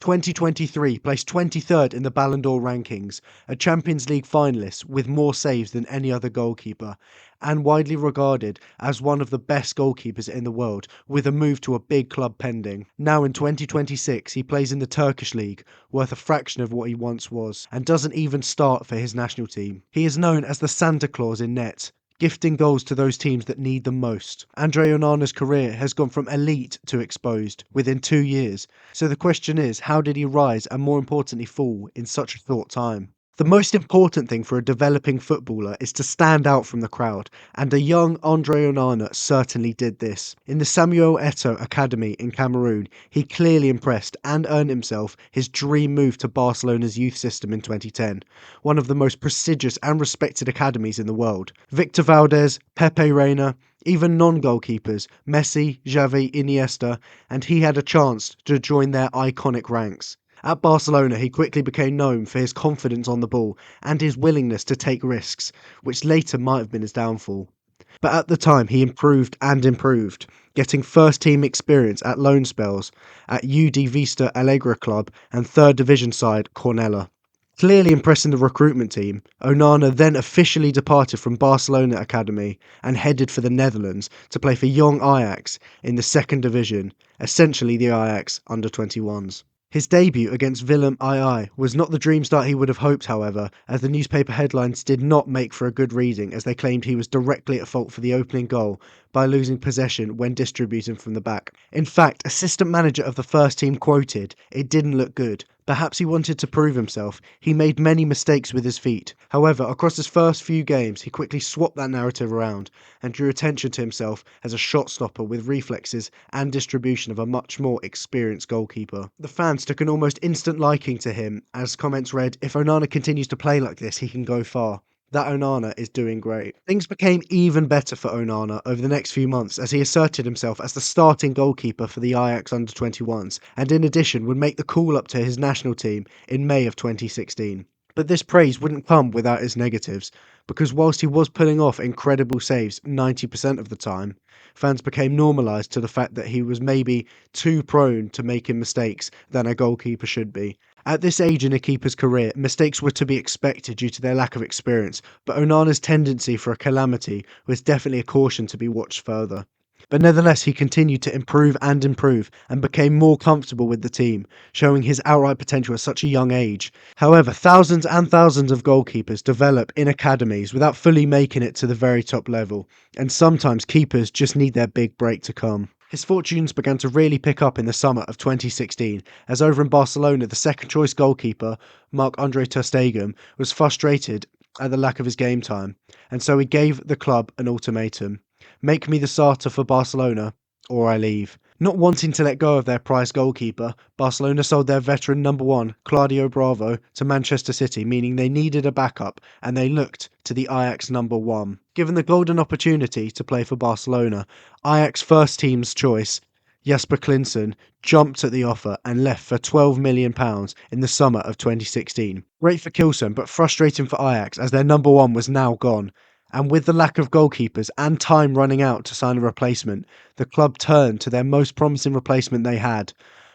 2023 placed 23rd in the Ballon d'Or rankings, a Champions League finalist with more saves than any other goalkeeper, and widely regarded as one of the best goalkeepers in the world, with a move to a big club pending. Now in 2026, he plays in the Turkish league, worth a fraction of what he once was, and doesn't even start for his national team. He is known as the Santa Claus in net, gifting goals to those teams that need them most. Andre Onana's career has gone from elite to exposed within 2 years, so the question is, how did he rise and more importantly fall in such a short time? The most important thing for a developing footballer is to stand out from the crowd, and a young Andre Onana certainly did this. In the Samuel Eto'o Academy in Cameroon, he clearly impressed and earned himself his dream move to Barcelona's youth system in 2010, one of the most prestigious and respected academies in the world. Victor Valdez, Pepe Reina, even non-goalkeepers, Messi, Xavi, Iniesta, and he had a chance to join their iconic ranks. At Barcelona, he quickly became known for his confidence on the ball and his willingness to take risks, which later might have been his downfall. But at the time, he improved and improved, getting first-team experience at loan spells at UD Vista Alegre club and third division side Cornella. Clearly impressing the recruitment team, Onana then officially departed from Barcelona Academy and headed for the Netherlands to play for young Ajax in the second division, essentially the Ajax under-21s. His debut against Willem II was not the dream start he would have hoped, however, as the newspaper headlines did not make for a good reading, as they claimed he was directly at fault for the opening goal by losing possession when distributing from the back. In fact, assistant manager of the first team quoted, "It didn't look good. Perhaps he wanted to prove himself. He made many mistakes with his feet." However, across his first few games, he quickly swapped that narrative around and drew attention to himself as a shot stopper with reflexes and distribution of a much more experienced goalkeeper. The fans took an almost instant liking to him, as comments read, "If Onana continues to play like this, he can go far. That Onana is doing great." Things became even better for Onana over the next few months as he asserted himself as the starting goalkeeper for the Ajax under-21s, and in addition would make the call up to his national team in May of 2016. But this praise wouldn't come without its negatives, because whilst he was pulling off incredible saves 90% of the time, fans became normalised to the fact that he was maybe too prone to making mistakes than a goalkeeper should be. At this age in a keeper's career, mistakes were to be expected due to their lack of experience, but Onana's tendency for a calamity was definitely a caution to be watched further. But nevertheless, he continued to improve and became more comfortable with the team, showing his outright potential at such a young age. However, thousands and thousands of goalkeepers develop in academies without fully making it to the very top level, and sometimes keepers just need their big break to come. His fortunes began to really pick up in the summer of 2016, as over in Barcelona, the second-choice goalkeeper, Marc-Andre ter Stegen, was frustrated at the lack of his game time, and so he gave the club an ultimatum: "Make me the starter for Barcelona, or I leave." Not wanting to let go of their prized goalkeeper, Barcelona sold their veteran number one, Claudio Bravo, to Manchester City, meaning they needed a backup, and they looked to the Ajax number one. Given the golden opportunity to play for Barcelona, Ajax first team's choice, Jasper Klinsen, jumped at the offer and left for £12 million in the summer of 2016. Great for Kilson, but frustrating for Ajax as their number one was now gone. And with the lack of goalkeepers and time running out to sign a replacement, the club turned to their most promising replacement they had,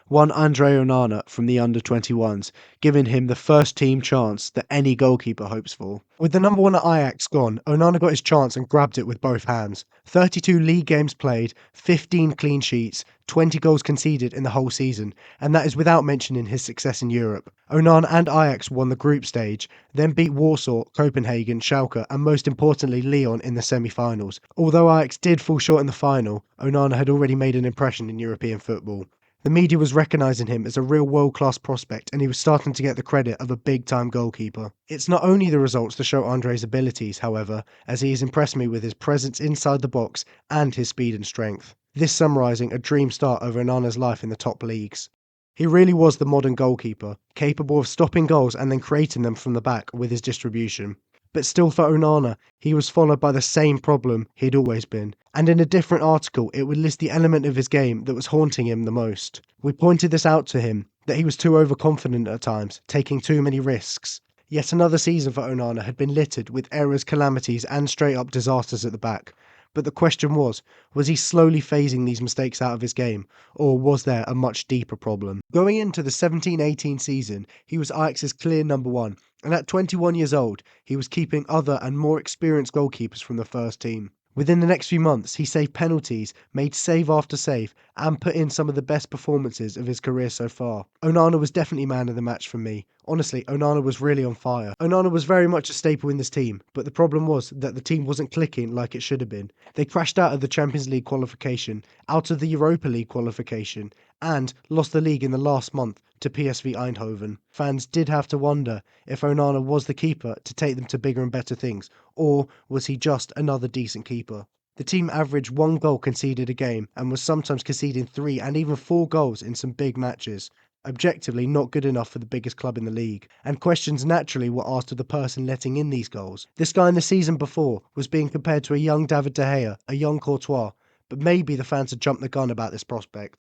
one Andre Onana from the under-21s, giving him the first team chance that any goalkeeper hopes for. With the number one at Ajax gone, Onana got his chance and grabbed it with both hands. 32 league games played, 15 clean sheets, 20 goals conceded in the whole season, and that is without mentioning his success in Europe. Onana and Ajax won the group stage, then beat Warsaw, Copenhagen, Schalke, and most importantly Lyon in the semi-finals. Although Ajax did fall short in the final, Onana had already made an impression in European football. The media was recognising him as a real world-class prospect, and he was starting to get the credit of a big-time goalkeeper. It's not only the results that show Andre's abilities, however, as he has impressed me with his presence inside the box and his speed and strength. This summarising a dream start over Onana's life in the top leagues. He really was the modern goalkeeper, capable of stopping goals and then creating them from the back with his distribution. But still for Onana, he was followed by the same problem he'd always been, and in a different article it would list the element of his game that was haunting him the most. We pointed this out to him, that he was too overconfident at times, taking too many risks. Yet another season for Onana had been littered with errors, calamities and straight up disasters at the back. But the question was he slowly phasing these mistakes out of his game, or was there a much deeper problem? Going into the 17-18 season, he was Ajax's clear number one, and at 21 years old, he was keeping other and more experienced goalkeepers from the first team. Within the next few months, he saved penalties, made save after save, and put in some of the best performances of his career so far. Onana was definitely man of the match for me. Honestly, Onana was really on fire. Onana was very much a staple in this team, but the problem was that the team wasn't clicking like it should have been. They crashed out of the Champions League qualification, out of the Europa League qualification, and lost the league in the last month to PSV Eindhoven. Fans did have to wonder if Onana was the keeper to take them to bigger and better things, or was he just another decent keeper? The team averaged 1 goal conceded a game and was sometimes conceding 3 and even 4 goals in some big matches. Objectively not good enough for the biggest club in the league, and questions naturally were asked of the person letting in these goals. This guy in the season before was being compared to a young David De Gea, a young Courtois, but maybe the fans had jumped the gun about this prospect.